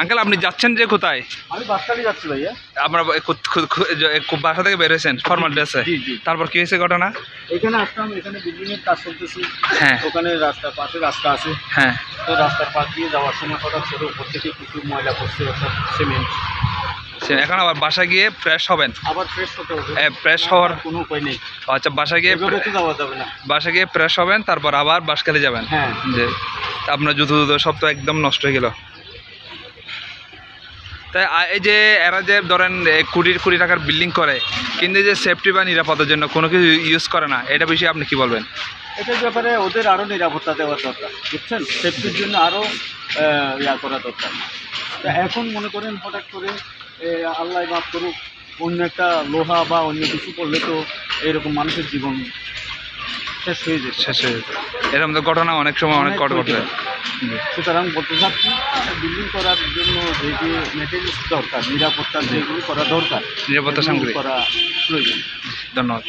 Uncle আপনি যাচ্ছেন যে কোথায়? আমি বাসকালি যাচ্ছি ভাইয়া। আপনার বাসা থেকে বেরোয়েছেন ফর্মাল ড্রেসে? জি জি। তারপর কি হয়েছে ঘটনা? এখানে আসলাম, এখানে বিল্ডিং এর কাজ চলতেছে। হ্যাঁ ওখানে রাস্তার পাশে রাস্তা আছে। হ্যাঁ। তো রাস্তার পাশ দিয়ে যাওয়ার সময় হঠাৎ করে উপর থেকে কিছু ময়লা পড়ছে, অর্থাৎ সিমেন্ট। এখন আবার বাসায় গিয়ে ফ্রেশ হবেন? আবার ফ্রেশ হতে হবে। ফ্রেশ হওয়ার কোনো উপায় নেই। আচ্ছা, বাসায় গিয়ে এভাবে তো যাওয়া যাবে না। বাসায় গিয়ে ফ্রেশ হবেন, তারপর আবার বাসখালী যাবেন? হ্যাঁ। যে আপনার জুতো সব তো একদম নষ্ট হয়ে গেল। তাই এই যে এরা যে ধরেন কোটি টাকার বিল্ডিং করে, কিন্তু যে সেফটি বা নিরাপত্তার জন্য কোনো কিছু ইউজ করে না, এটা বিষয়ে আপনি কি বলবেন? এটার ব্যাপারে ওদের আরও নিরাপত্তা দেওয়ার দরকার, বুঝছেন? সেফটির জন্য আরও ইয়া করা দরকার। তা এখন মনে করেন হঠাৎ করে আল্লাহ মাফ করুক, অন্য একটা লোহা বা অন্য কিছু করলে তো এরকম মানুষের জীবন শেষ হয়ে যেত। শেষ হয়ে যেত। এরকম তো ঘটনা অনেক সময় অনেক ঘটে। সুতরাং বলতে চাচ্ছি, বিল্ডিং করার জন্য যে যে মেটেরিয়ালস দরকার, নিরাপত্তার যেগুলো করা দরকার, নিরাপত্তা সামগ্রী করা প্রয়োজন। ধন্যবাদ।